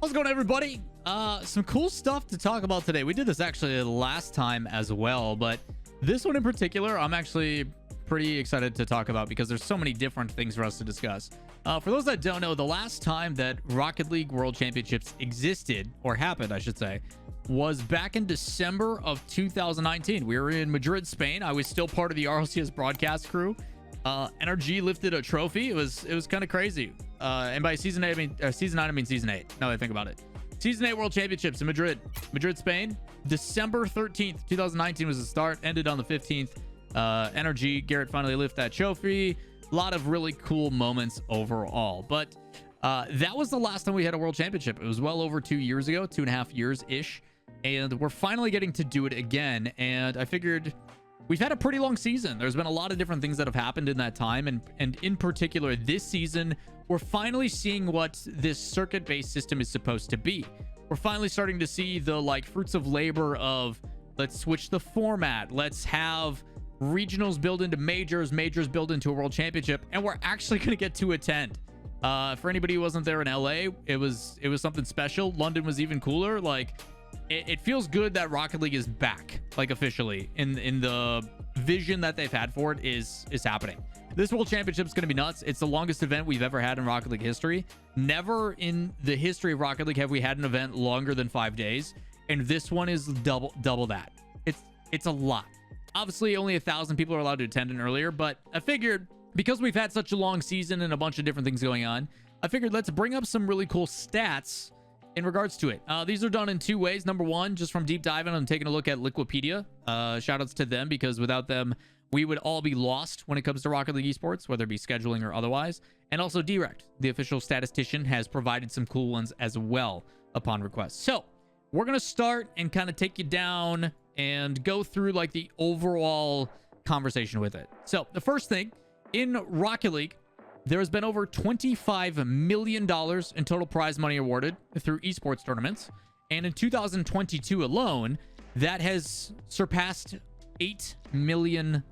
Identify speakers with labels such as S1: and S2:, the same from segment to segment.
S1: How's it going, everybody? Some cool stuff to talk about today. We did this actually last time as well, but this one in particular, I'm actually pretty excited to talk about because there's so many different things for us to discuss. For those that don't know, the last time that Rocket League World Championships existed, or happened, I should say, was back in December of 2019. We were in Madrid, Spain. I was still part of the RLCS broadcast crew. NRG lifted a trophy. It was kind of crazy. And by season 8, I mean season 9, I mean season 8. Now that I think about it. Season 8 World Championships in Madrid, Spain. December 13th, 2019 was the start. Ended on the 15th. NRG, Garrett finally lifted that trophy. A lot of really cool moments overall. But that was the last time we had a World Championship. It was well over 2 years ago, 2.5 years-ish. And we're finally getting to do it again. And I figured we've had a pretty long season. There's been a lot of different things that have happened in that time. And in particular, this season, we're finally seeing what this circuit-based system is supposed to be. We're finally starting to see the fruits of labor of let's switch the format. Let's have regionals build into majors build into a world championship. And we're actually going to get to attend. For anybody who wasn't there in LA, it was something special. London was even cooler. It feels good that Rocket League is back, officially, in the vision that they've had for it is happening. This World Championship is going to be nuts. It's the longest event we've ever had in Rocket League history. Never in the history of Rocket League have we had an event longer than 5 days, and this one is double that. It's a lot. Obviously, only 1,000 people are allowed to attend in earlier, but I figured because we've had such a long season and a bunch of different things going on, I figured let's bring up some really cool stats in regards to it. These are done in 2 ways. Number one, just from deep diving and taking a look at Liquipedia. Shout outs to them, because without them, we would all be lost when it comes to Rocket League esports, whether it be scheduling or otherwise. And also dRekt, the official statistician, has provided some cool ones as well upon request. So we're going to start and kind of take you down and go through the overall conversation with it. So the first thing, in Rocket League, there has been over $25 million in total prize money awarded through esports tournaments. And in 2022 alone, that has surpassed $8 million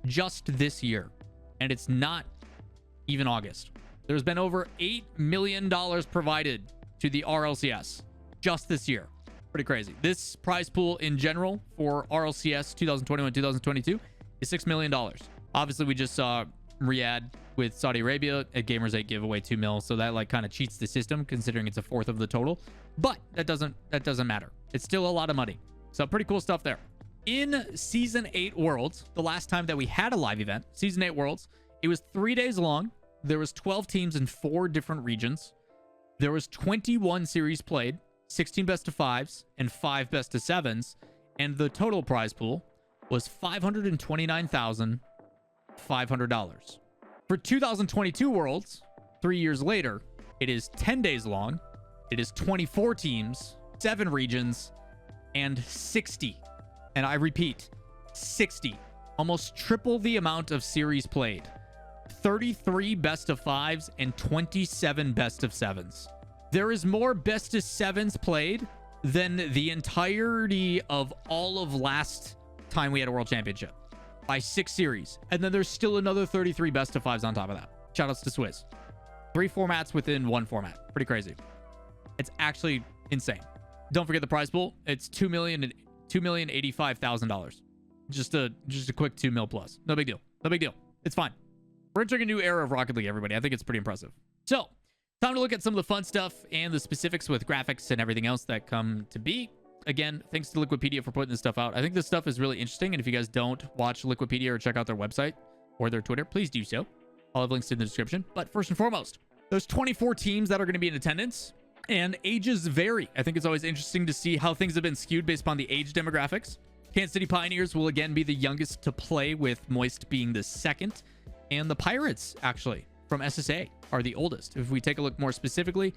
S1: just this year. And it's not even August. There's been over $8 million provided to the RLCS just this year. Pretty crazy. This prize pool in general for RLCS 2021-2022 is $6 million. Obviously, we just saw Riyadh with Saudi Arabia at Gamers 8 give away $2 million, so that kind of cheats the system considering it's a fourth of the total. But that doesn't matter. It's still a lot of money. So pretty cool stuff there. In Season 8 Worlds, the last time that we had a live event, Season 8 Worlds, it was 3 days long. There was 12 teams in 4 different regions. There was 21 series played, 16 best of 5s, and 5 best of 7s. And the total prize pool was $529,500. For 2022 Worlds, 3 years later, it is 10 days long. It is 24 teams, 7 regions, and 60. And I repeat, 60. Almost triple the amount of series played. 33 best of 5s and 27 best of 7s. There is more best of 7s played than the entirety of all of last time we had a World Championship, by 6 series. And then there's still another 33 best of 5s on top of that. Shoutouts to Swizz. 3 formats within 1 format. Pretty crazy. It's actually insane. Don't forget the prize pool. It's $2,085,000. Just a quick 2 mil plus. No big deal. No big deal. It's fine. We're entering a new era of Rocket League, everybody. I think it's pretty impressive. So, time to look at some of the fun stuff and the specifics with graphics and everything else that come to be. Again, thanks to Liquipedia for putting this stuff out. I think this stuff is really interesting, and if you guys don't watch Liquipedia or check out their website or their Twitter, please do so. I'll have links in the description. But first and foremost, there's 24 teams that are going to be in attendance, and ages vary. I think it's always interesting to see how things have been skewed based upon the age demographics. Kansas City Pioneers will again be the youngest to play, with Moist being the second, and the Pirates, actually, from SSA, are the oldest. If we take a look more specifically,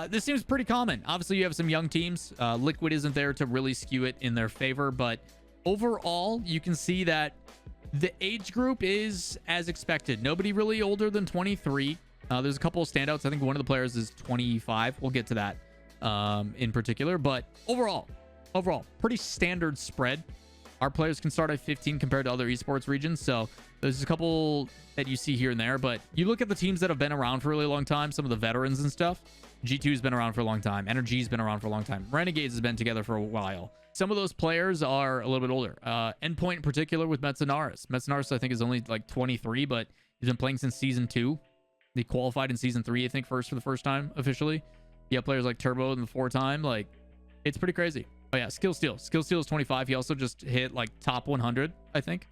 S1: this seems pretty common. Obviously, you have some young teams. Liquid isn't there to really skew it in their favor, but overall, you can see that the age group is as expected. Nobody really older than 23. There's a couple of standouts. I think one of the players is 25. We'll get to that in particular, but overall, pretty standard spread. Our players can start at 15 compared to other esports regions. So there's a couple that you see here and there, but you look at the teams that have been around for a really long time, some of the veterans and stuff. G2's been around for a long time. Energy's been around for a long time. Renegades has been together for a while. Some of those players are a little bit older. Endpoint in particular with Metzenaris. Metzenaris, I think, is only like 23, but he's been playing since season 2. They qualified in season 3, I think, for the first time officially. You have players like Turbo in the 4-time. Like, it's pretty crazy. Oh yeah, Skill Steal. Skill Steal is 25. He also just hit like top 100, I think.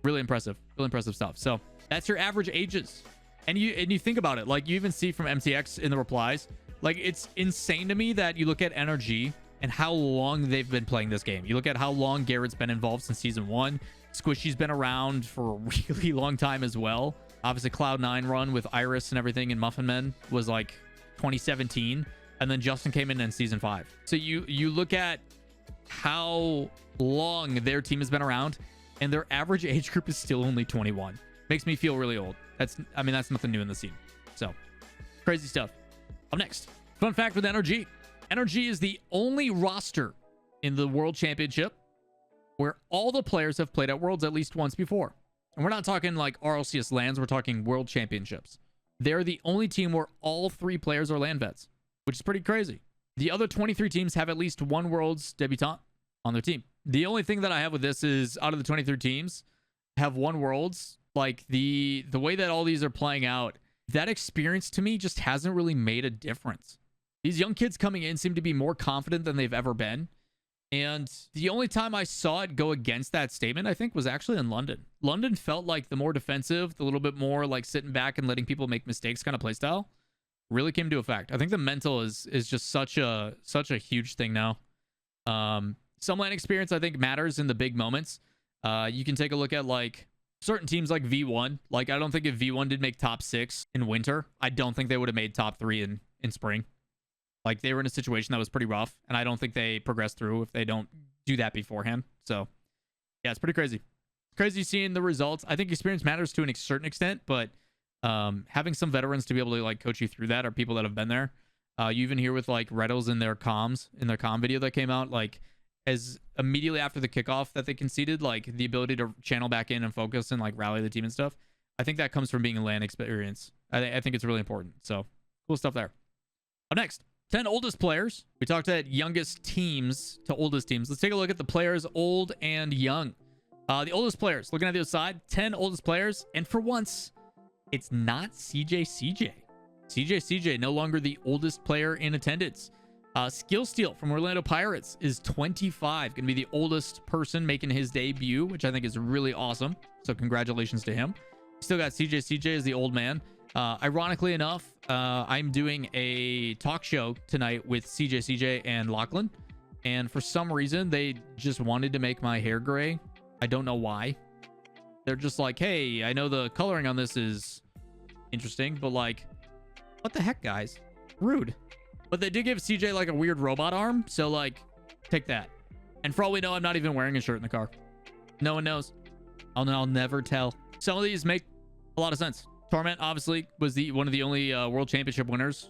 S1: Really impressive. Really impressive stuff. So that's your average ages. And you think about it, like you even see from MTX in the replies, like it's insane to me that you look at NRG and how long they've been playing this game. You look at how long Garrett's been involved since season 1. Squishy's been around for a really long time as well. Obviously, Cloud9 run with Iris and everything and Muffin Men was like 2017. And then Justin came in season 5. So you look at how long their team has been around, and their average age group is still only 21. Makes me feel really old. That's nothing new in the scene. So crazy stuff. Up next, fun fact with NRG. NRG is the only roster in the World Championship where all the players have played at Worlds at least once before. And we're not talking like RLCS lands, we're talking World Championships. They're the only team where all 3 players are land vets, which is pretty crazy. The other 23 teams have at least one Worlds debutant on their team. The only thing that I have with this is out of the 23 teams have one Worlds. Like the way that all these are playing out, that experience to me just hasn't really made a difference. These young kids coming in seem to be more confident than they've ever been. And the only time I saw it go against that statement, I think, was actually in London. London felt like the more defensive, the little bit more like sitting back and letting people make mistakes kind of playstyle really came to effect. I think the mental is just such a huge thing now. Some lane experience I think matters in the big moments. You can take a look at like certain teams like V1. Like I don't think if V1 did make top 6 in winter, I don't think they would have made top 3 in spring. Like they were in a situation that was pretty rough, and I don't think they progress through if they don't do that beforehand. So yeah, it's pretty crazy. Crazy seeing the results. I think experience matters to a certain extent, but having some veterans to be able to like coach you through that, or people that have been there. You even hear with like Reddles in their comm video that came out, like as immediately after the kickoff that they conceded, like the ability to channel back in and focus and like rally the team and stuff. I think that comes from being a LAN experience. I think it's really important. So cool stuff there. Up next, 10 oldest players. We talked at youngest teams to oldest teams. Let's take a look at the players old and young. The oldest players, looking at the other side, 10 oldest players. And for once, it's not CJ. CJ no longer the oldest player in attendance. Skill Steal from Orlando Pirates is 25. Going to be the oldest person making his debut, which I think is really awesome. So congratulations to him. Still got CJ as the old man. Ironically enough, I'm doing a talk show tonight with CJ and Lachlan. And for some reason, they just wanted to make my hair gray. I don't know why. They're just like, hey, I know the coloring on this is interesting, but like, what the heck, guys? Rude. But they did give CJ like a weird robot arm. So like, take that. And for all we know, I'm not even wearing a shirt in the car. No one knows. I'll never tell. Some of these make a lot of sense. Torment obviously was one of the only World Championship winners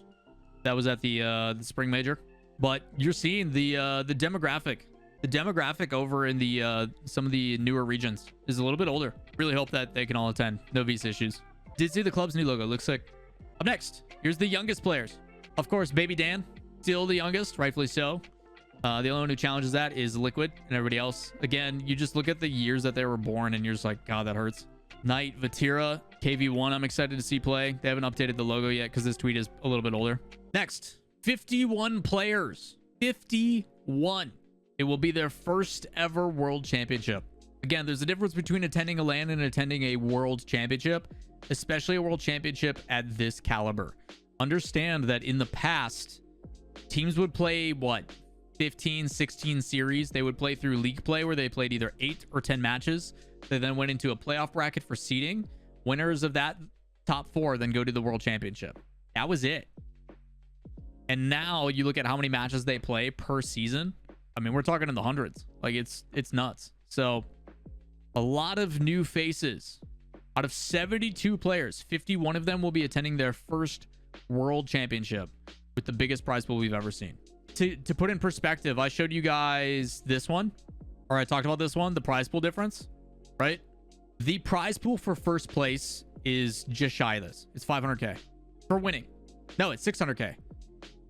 S1: that was at the Spring Major. But you're seeing the demographic. The demographic over in the some of the newer regions is a little bit older. Really hope that they can all attend. No visa issues. Did see the club's new logo. Looks sick. Up next, here's the youngest players. Of course, Baby Dan, still the youngest, rightfully so. The only one who challenges that is Liquid, and everybody else. Again, you just look at the years that they were born, and you're just like, God, that hurts. Knight, Vatira, KV1, I'm excited to see play. They haven't updated the logo yet because this tweet is a little bit older. Next, 51 players. 51. It will be their first ever World Championship. Again, there's a difference between attending a LAN and attending a World Championship, especially a World Championship at this caliber. Understand that in the past, teams would play, what, 15, 16 series. They would play through league play where they played either 8 or 10 matches. They then went into a playoff bracket for seeding. Winners of that top 4 then go to the World Championship. That was it. And now you look at how many matches they play per season. I mean, we're talking in the hundreds. Like, it's nuts. So, a lot of new faces. Out of 72 players, 51 of them will be attending their first World Championship with the biggest prize pool we've ever seen. To put in perspective, I showed you guys this one. All right, talked about this one, the prize pool difference, right? The prize pool for first place is just shy of this. It's 500K for winning. No, it's 600K.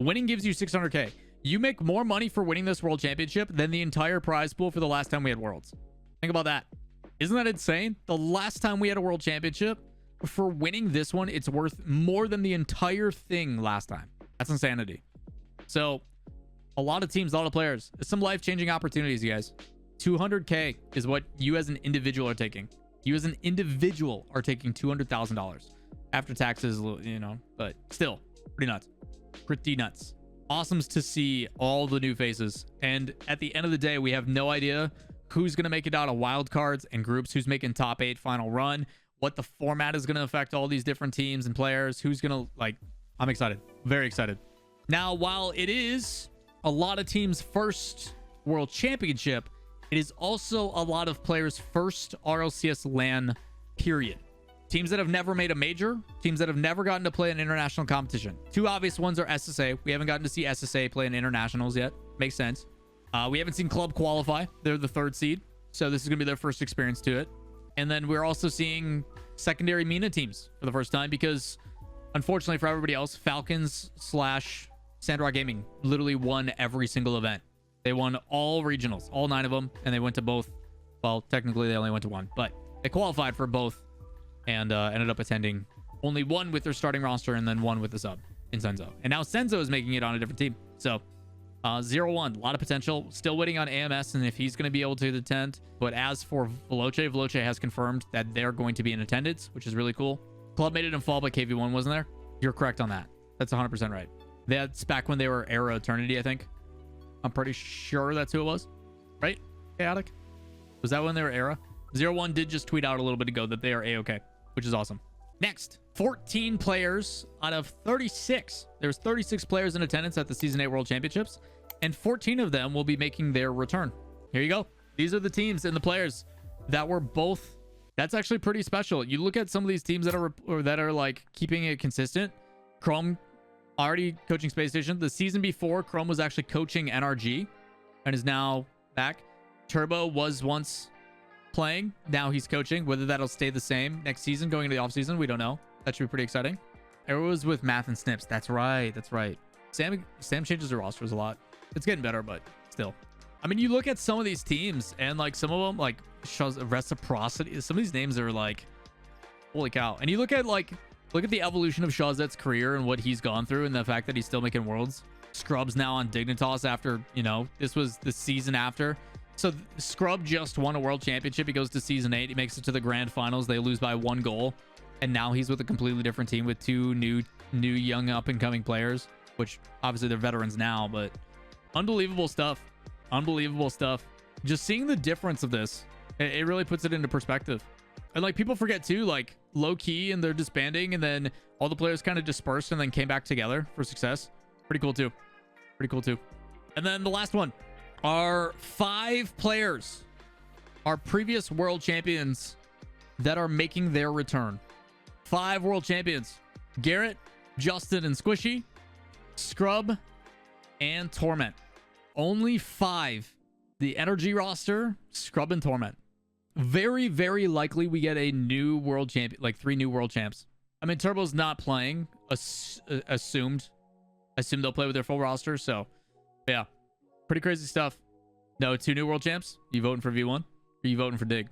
S1: Winning gives you 600K. You make more money for winning this world championship than the entire prize pool for the last time we had worlds. Think about that. Isn't that insane? The last time we had a world championship, for winning this one, it's worth more than the entire thing last time. That's insanity. So a lot of teams, a lot of players, some life-changing opportunities, you guys. 200K is what you as an individual are taking. You as an individual are taking $200,000 after taxes, you know, but still pretty nuts. Pretty nuts. Awesome to see all the new faces. And at the end of the day, we have no idea who's going to make it out of wild cards and groups, who's making top 8 final run, what the format is going to affect all these different teams and players, who's going to, like, I'm excited. Very excited. Now, while it is a lot of teams' first world championship, it is also a lot of players' first RLCS LAN period. Teams that have never made a major, teams that have never gotten to play an international competition. Two obvious ones are SSA. We haven't gotten to see SSA play in internationals yet. Makes sense. We haven't seen Club qualify. They're the 3rd seed, so this is going to be their first experience to it. And then we're also seeing secondary MENA teams for the first time because, unfortunately for everybody else, Falcons / Sandrock Gaming literally won every single event. They won all regionals, all 9 of them, and they went to both. Well, technically they only went to 1, but they qualified for both and ended up attending only 1 with their starting roster and then 1 with the sub in Senzo. And now Senzo is making it on a different team. So 0-1, a lot of potential. Still waiting on AMS and if he's going to be able to attend. But as for Veloce has confirmed that they're going to be in attendance, which is really cool. Club made it in fall, but KV1 wasn't there. You're correct on that. That's 100% right. That's back when they were Era Eternity, I think. I'm pretty sure that's who it was. Right? Chaotic? Was that when they were Era? 0-1 did just tweet out a little bit ago that they are A-OK, which is awesome. Next, 14 players out of 36. There's 36 players in attendance at the Season 8 World Championships, and 14 of them will be making their return. Here you go. These are the teams and the players that were both. That's actually pretty special. You look at some of these teams that are like keeping it consistent. Chrome already coaching Space Station. The season before, Chrome was actually coaching NRG and is now back. Turbo was once playing. Now he's coaching. Whether that'll stay the same next season going into the off season, we don't know. That should be pretty exciting. Arrow was with Math and Snips. That's right. That's right. Sam changes their rosters a lot. It's getting better, but still. I mean, you look at some of these teams and like some of them like shows reciprocity. Some of these names are like, holy cow. And you look at the evolution of Shawzet's career and what he's gone through and the fact that he's still making worlds. Scrub's now on Dignitas after, you know, this was the season after. So Scrub just won a world championship. He goes to season 8. He makes it to the grand finals. They lose by 1 goal. And now he's with a completely different team with 2 new young up and coming players, which obviously they're veterans now, but unbelievable stuff. Unbelievable stuff. Just seeing the difference of this, it really puts it into perspective. And like people forget too, like low key and they're disbanding and then all the players kind of dispersed and then came back together for success. Pretty cool too. Pretty cool too. And then the last one are 5 players, our previous world champions that are making their return. 5 world champions: Garrett, Justin, and Squishy, Scrub, and Torment. Only 5. The Energy roster, Scrub and Torment. Very, very likely we get a new world champion, like 3 new world champs. I mean, Turbo's not playing. Assumed they'll play with their full roster. So, yeah, pretty crazy stuff. No, 2 new world champs. You voting for V1? Or you voting for Dig?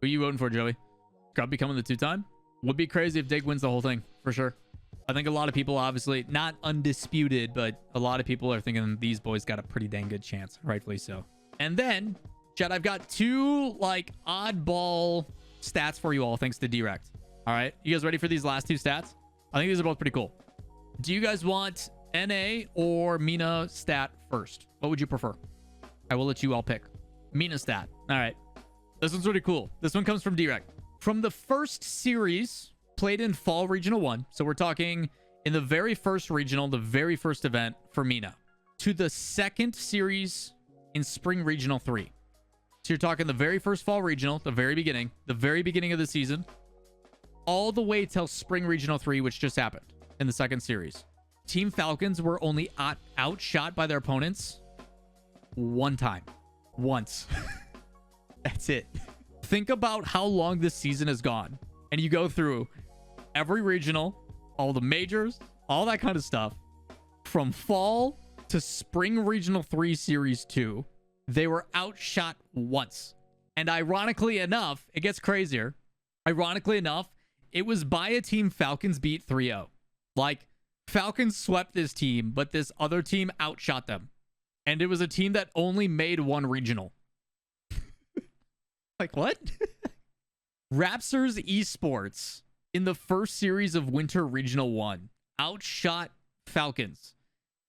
S1: Who are you voting for, Joey? Scrub becoming the 2-time? Would be crazy if Dig wins the whole thing, for sure. I think a lot of people, obviously, not undisputed, but a lot of people are thinking these boys got a pretty dang good chance, rightfully so. And then, Chad, I've got 2 like oddball stats for you all, thanks to dRekt. All right, you guys ready for these last 2 stats? I think these are both pretty cool. Do you guys want NA or MENA stat first? What would you prefer? I will let you all pick. MENA stat. All right, this one's really cool. This one comes from dRekt. From the first series played in Fall Regional 1, so we're talking in the very first regional, the very first event for MENA, to the second series in Spring Regional 3. So you're talking the very first Fall Regional, the very beginning of the season, all the way till Spring Regional 3, which just happened in the second series. Team Falcons were only outshot by their opponents 1 time. Once. That's it. Think about how long this season has gone. And you go through every regional, all the majors, all that kind of stuff. From fall to spring regional 3 series 2, they were outshot once. And ironically enough, it gets crazier. Ironically enough, it was by a team Falcons beat 3-0. Like, Falcons swept this team, but this other team outshot them. And it was a team that only made one regional. Like, what? Raptors Esports in the first series of Winter Regional 1 outshot Falcons,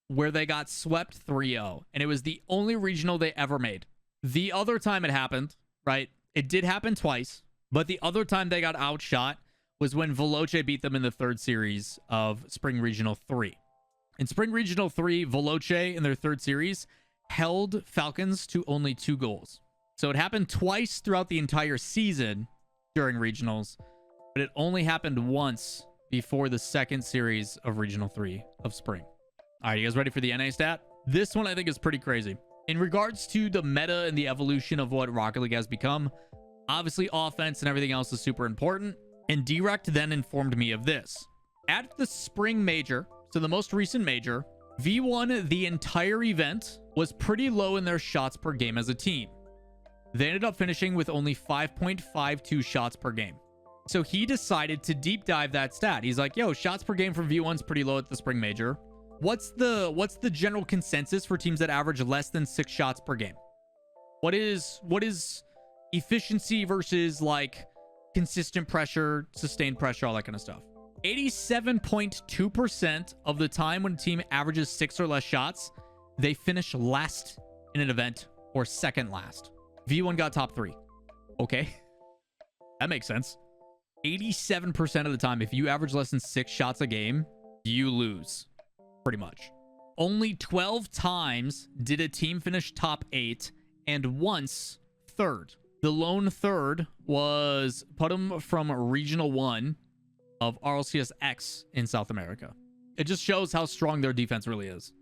S1: where they got swept 3-0. And it was the only regional they ever made. The other time it happened, right? It did happen twice, but the other time they got outshot was when Veloce beat them in the third series of Spring Regional 3. In Spring Regional 3, Veloce in their third series held Falcons to only 2 goals. So it happened twice throughout the entire season during regionals, but it only happened once before the second series of Regional 3 of Spring. All right, you guys ready for the NA stat? This one I think is pretty crazy. In regards to the meta and the evolution of what Rocket League has become, obviously offense and everything else is super important. And dRekt then informed me of this. At the spring major, so the most recent major, V1, the entire event, was pretty low in their shots per game as a team. They ended up finishing with only 5.52 shots per game. So he decided to deep dive that stat. He's like, yo, shots per game for V1's pretty low at the spring major. What's the general consensus for teams that average less than 6 shots per game? What is efficiency versus like consistent pressure, sustained pressure, all that kind of stuff? 87.2% of the time when a team averages 6 or less shots, they finish last in an event or second last. V1 got top 3. Okay. That makes sense. 87% of the time, if you average less than 6 shots a game, you lose. Pretty much. Only 12 times did a team finish top 8 and once third. The lone third was Putum from Regional 1 of RLCS X in South America. It just shows how strong their defense really is.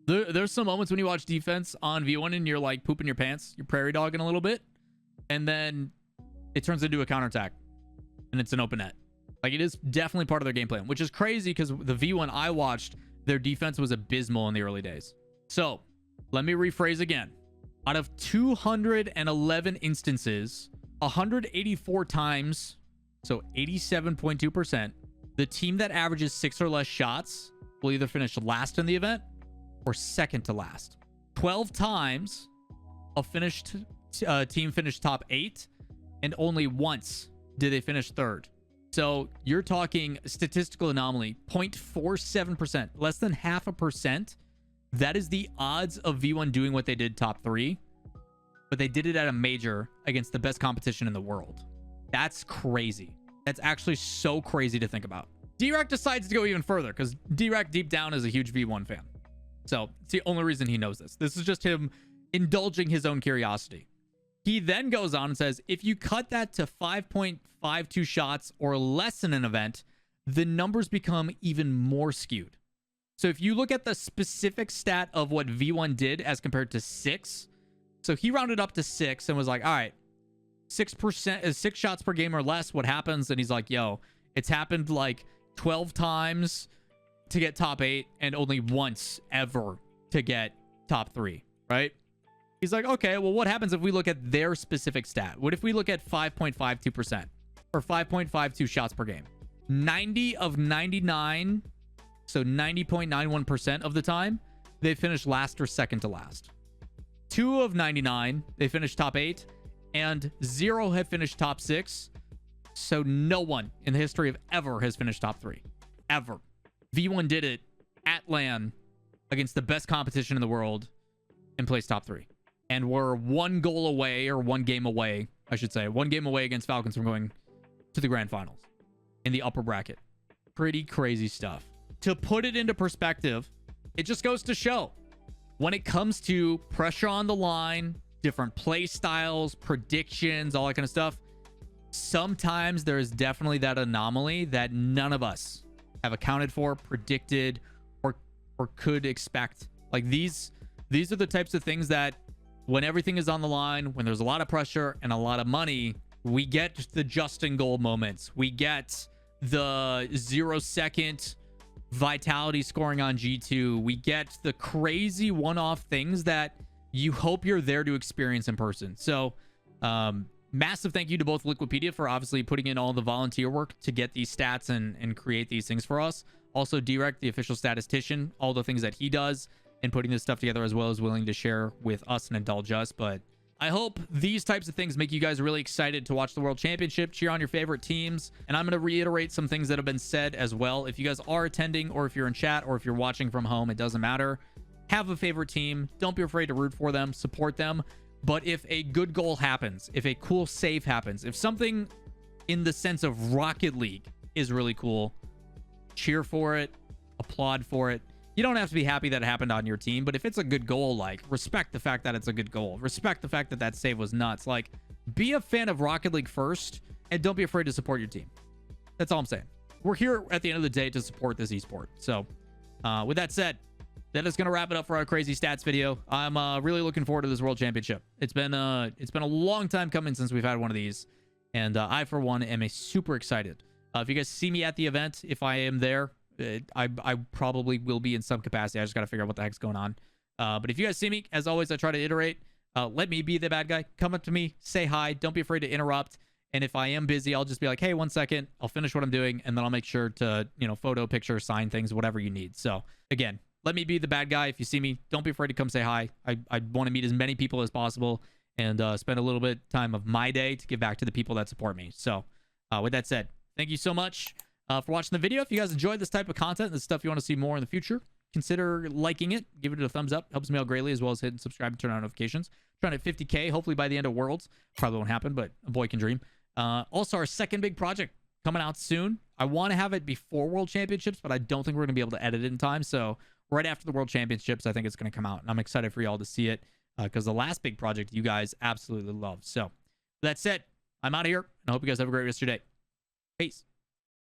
S1: There's some moments when you watch defense on V1 and you're like pooping your pants, you're prairie dogging a little bit, and then it turns into a counterattack and it's an open net. Like, it is definitely part of their game plan, which is crazy because the V1 I watched, their defense was abysmal in the early days. So let me rephrase again. Out of 211 instances, 184 times, so 87.2%, the team that averages 6 or less shots will either finish last in the event or second to last. 12 times a team finished top 8, and only once did they finish third. So you're talking statistical anomaly, 0.47%, less than 0.5%. That is the odds of V1 doing what they did top 3, but they did it at a major against the best competition in the world. That's crazy. That's actually so crazy to think about. dRekt decides to go even further because dRekt deep down is a huge V1 fan. So it's the only reason he knows this. This is just him indulging his own curiosity. He then goes on and says, if you cut that to 5.52 shots or less in an event, the numbers become even more skewed. So if you look at the specific stat of what V1 did as compared to 6, so he rounded up to 6 and was like, all right, 6% is 6 shots per game or less. What happens? And he's like, yo, it's happened like 12 times to get top 8 and only once ever to get top 3, right? He's like, okay, well, what happens if we look at their specific stat? What if we look at 5.52% or 5.52 shots per game? 90 of 99, so 90.91% of the time, they finish last or second to last. 2 of 99, they finished top 8, and 0 have finished top 6. So no one in the history of ever has finished top 3. Ever. V1 did it at LAN against the best competition in the world and placed top 3. And we're 1 goal away, or 1 game away, I should say. 1 game away against Falcons from going to the grand finals in the upper bracket. Pretty crazy stuff. To put it into perspective, it just goes to show when it comes to pressure on the line, different play styles, predictions, all that kind of stuff, sometimes there is definitely that anomaly that none of us have accounted for, predicted, or could expect. Like these are the types of things that when everything is on the line, when there's a lot of pressure and a lot of money, we get the Justin goal moments. We get the 0-second vitality scoring on G2. We get the crazy one-off things that you hope you're there to experience in person. So massive thank you to both Liquipedia for obviously putting in all the volunteer work to get these stats and create these things for us. Also dRekt, the official statistician, all the things that he does and putting this stuff together, as well as willing to share with us and indulge us. But I hope these types of things make you guys really excited to watch the World Championship, cheer on your favorite teams. And I'm going to reiterate some things that have been said as well. If you guys are attending, or if you're in chat, or if you're watching from home, it doesn't matter. Have a favorite team. Don't be afraid to root for them, support them. But if a good goal happens, if a cool save happens, if something in the sense of Rocket League is really cool, cheer for it, applaud for it. You don't have to be happy that it happened on your team, but if it's a good goal, like, respect the fact that it's a good goal. Respect the fact that that save was nuts. Like, be a fan of Rocket League first, and don't be afraid to support your team. That's all I'm saying. We're here at the end of the day to support this esport. So, with that said, that is going to wrap it up for our crazy stats video. I'm really looking forward to this World Championship. It's been a long time coming since we've had one of these, and I, for one, am super excited. If you guys see me at the event, if I am there, I probably will be in some capacity. I just got to figure out what the heck's going on. But if you guys see me, as always, I try to iterate. Let me be the bad guy. Come up to me, say hi. Don't be afraid to interrupt. And if I am busy, I'll just be like, hey, 1 second. I'll finish what I'm doing, and then I'll make sure to, photo, picture, sign things, whatever you need. So, again, let me be the bad guy. If you see me, don't be afraid to come say hi. I want to meet as many people as possible and spend a little bit of time of my day to give back to the people that support me. So, with that said, thank you so much for watching the video. If you guys enjoyed this type of content, this stuff you want to see more in the future, consider liking it. Give it a thumbs up. Helps me out greatly, as well as hitting subscribe and turn on notifications. Trying to hit 50K, hopefully by the end of Worlds. Probably won't happen, but a boy can dream. Also, our second big project coming out soon. I want to have it before World Championships, but I don't think we're going to be able to edit it in time. So right after the World Championships, I think it's going to come out. And I'm excited for y'all to see it because the last big project you guys absolutely love. So with that said, I'm out of here, and I hope you guys have a great rest of your day. Peace.